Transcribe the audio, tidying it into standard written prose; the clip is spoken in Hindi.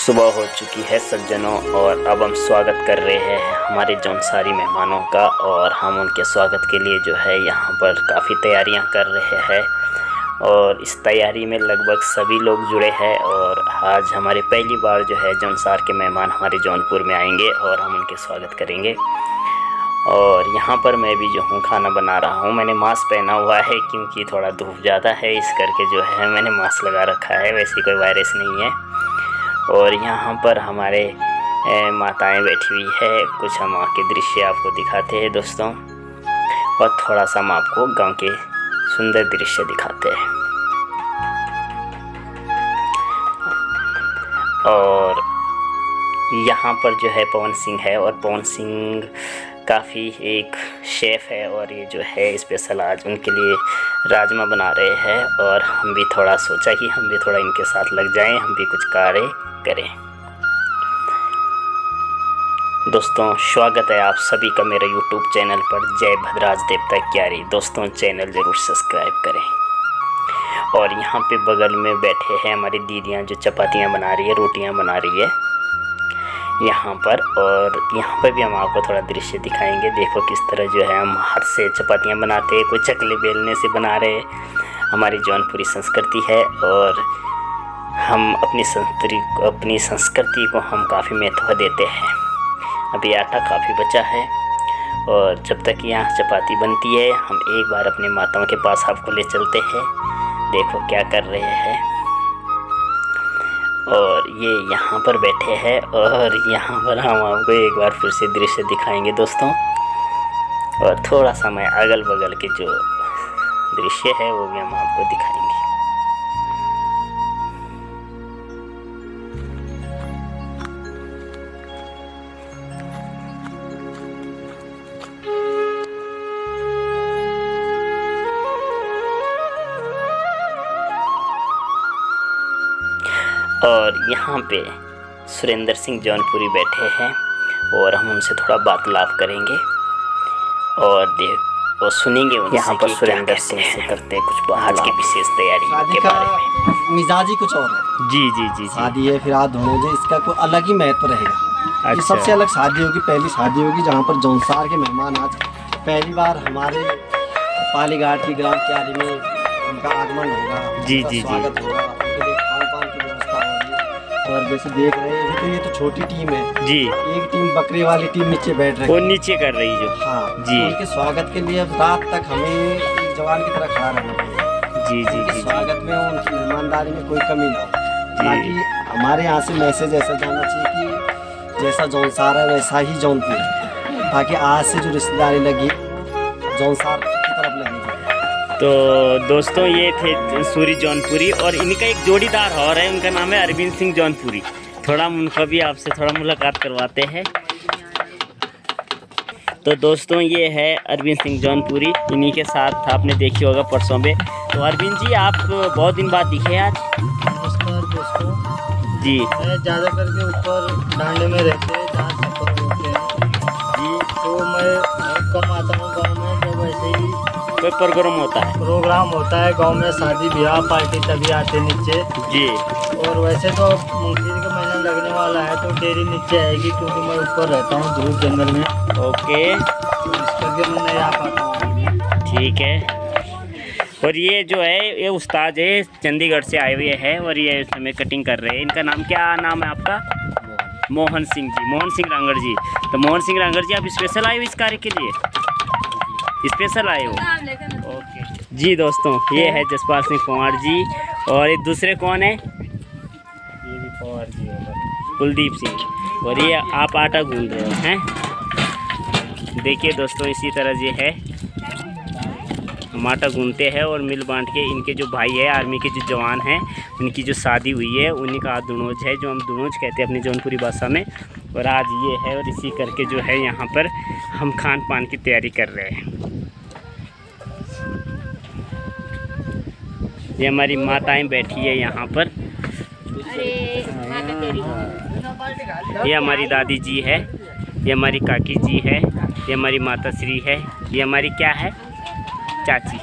सुबह हो चुकी है सज्जनों, और अब हम स्वागत कर रहे हैं हमारे जौनसारी मेहमानों का। और हम उनके स्वागत के लिए जो है यहाँ पर काफ़ी तैयारियां कर रहे हैं, और इस तैयारी में लगभग सभी लोग जुड़े हैं। और आज हमारे पहली बार जो है जौनसार के मेहमान हमारे जौनपुर में आएंगे और हम उनके स्वागत करेंगे। और यहाँ पर मैं भी जो हूँ खाना बना रहा हूँ। मैंने मास्क पहना हुआ है क्योंकि थोड़ा धूप ज़्यादा है, इस करके जो है मैंने मास्क लगा रखा है। वैसे कोई वायरस नहीं है। और यहाँ पर हमारे माताएं बैठी हुई है। कुछ हम वहाँ के दृश्य आपको दिखाते हैं दोस्तों, और थोड़ा सा हम आपको गांव के सुंदर दृश्य दिखाते हैं। और यहाँ पर जो है पवन सिंह है, और पवन सिंह काफ़ी एक शेफ़ है, और ये जो है स्पेशल आज उनके लिए राजमा बना रहे हैं। और हम भी थोड़ा सोचा कि हम भी थोड़ा इनके साथ लग जाएं, हम भी कुछ कार्य करें। दोस्तों स्वागत है आप सभी का मेरे YouTube चैनल पर जय भद्राज देवता क्यारी। दोस्तों चैनल ज़रूर सब्सक्राइब करें। और यहाँ पे बगल में बैठे हैं हमारी दीदियाँ जो चपातियाँ बना रही है, रोटियाँ बना रही है यहाँ पर। और यहाँ पर भी हम आपको थोड़ा दृश्य दिखाएंगे। देखो किस तरह जो है हम हाथ से चपातियाँ बनाते हैं, कोई चकले बेलने से बना रहे। हमारी जौनपुरी संस्कृति है, और हम अपनी संस्कृति को हम काफ़ी महत्व देते हैं। अभी आटा काफ़ी बचा है, और जब तक यहाँ चपाती बनती है हम एक बार अपने माताओं के पास आपको ले चलते हैं। देखो क्या कर रहे हैं। और ये यहाँ पर बैठे हैं, और यहाँ पर हम आपको एक बार फिर से दृश्य दिखाएंगे दोस्तों। और थोड़ा सा मैं अगल बगल के जो दृश्य है वो भी हम आपको दिखाएंगे। और यहाँ पे सुरेंद्र सिंह जौनपुरी बैठे हैं, और हम उनसे थोड़ा वार्तालाप करेंगे और सुनेंगे उनसे। यहाँ पर सुरेंद्र सिंह से करते हैं कुछ आज की विशेष तैयारी के बारे में। मिजाजी कुछ और है। जी जी जी शादी है, फिर हाथ धोने जो इसका कोई अलग ही महत्व रहेगा। ये सबसे अलग शादी होगी, पहली शादी होगी जहाँ पर जौनसार के मेहमान आज पहली बार हमारे पालीघाट की ग्राम क्यारी में उनका आगमन होगा। जी जी स्वागत होगा, उनके लिए खान-पान की व्यवस्था होगी। और जैसे देख रहे हैं तो ये तो छोटी टीम है जी, एक टीम बकरी वाली टीम नीचे बैठ रही है, वो नीचे कर रही जो। हाँ जी, उनके स्वागत के लिए रात तक हमें एक जवान की तरह खड़ा रहना पड़ेगा। जी जी जी स्वागत में उनकी मेहमानदारी में कोई कमी ना हो। ताकि हमारे यहाँ से मैसेज ऐसा जाना चाहिए कि जैसा जौनसार है वैसा ही जौनपुर, ताकि आज से जो रिश्तेदारी लगी जौनसार की तरफ लगेगी। तो दोस्तों ये थे सूरी जौनपुरी, और इनका एक जोड़ीदार और है, उनका नाम है अरविंद सिंह जौनपुरी। थोड़ा उनका भी आपसे थोड़ा मुलाकात करवाते हैं। तो दोस्तों ये है अरविंद सिंह जौनपुरी, इन्हीं के साथ आपने देखी होगा परसों में। तो अरविंद जी आप बहुत दिन बाद दिखे आज। नमस्कार दोस्तों जी। मैं ज़्यादा करके ऊपर डांडे में रहते हैं जहाँ छप्पर होते हैं जी, तो मैं बहुत कम आता हूँ गाँव में। जब ऐसे ही कोई प्रोग्राम होता है गांव में, शादी ब्याह पार्टी, तभी आते नीचे जी। और वैसे तो मूंगफली का महीना लगने वाला है तो डेरी नीचे आएगी, क्योंकि मैं ऊपर रहता हूँ धूप जंगल में। ओके तो इस करके मैं नहीं आ पाता हूँ। ठीक है। और ये जो है ये उस्ताद है, चंडीगढ़ से आए हुए हैं, और ये समय कटिंग कर रहे हैं। इनका नाम क्या नाम है आपका? मोहन सिंह जी, मोहन सिंह रांगड़ जी। तो मोहन सिंह रांगड़ जी आप स्पेशल आए हो इस कार्य के लिए? स्पेशल आए हो? ओके जी। दोस्तों ये है जसपाल सिंह पंवार जी, और ये दूसरे कौन है? ये भी पंवार जी है, कुलदीप सिंह। और ये आप आटा गूंद रहे हैं। देखिए दोस्तों इसी तरह ये है, हम आटा गूंदते हैं और मिल बांट के। इनके जो भाई है आर्मी के जो जवान हैं, उनकी जो शादी हुई है उन्हीं का दुनोज है, जो हम दुनोज कहते हैं अपनी जौनपुरी भाषा में। और आज ये है, और इसी करके जो है यहाँ पर हम खान पान की तैयारी कर रहे हैं। ये हमारी माताएं बैठी है यहाँ पर। ये हमारी दादी जी है, ये हमारी काकी जी है, ये हमारी माता श्री है, ये हमारी क्या है? चाची।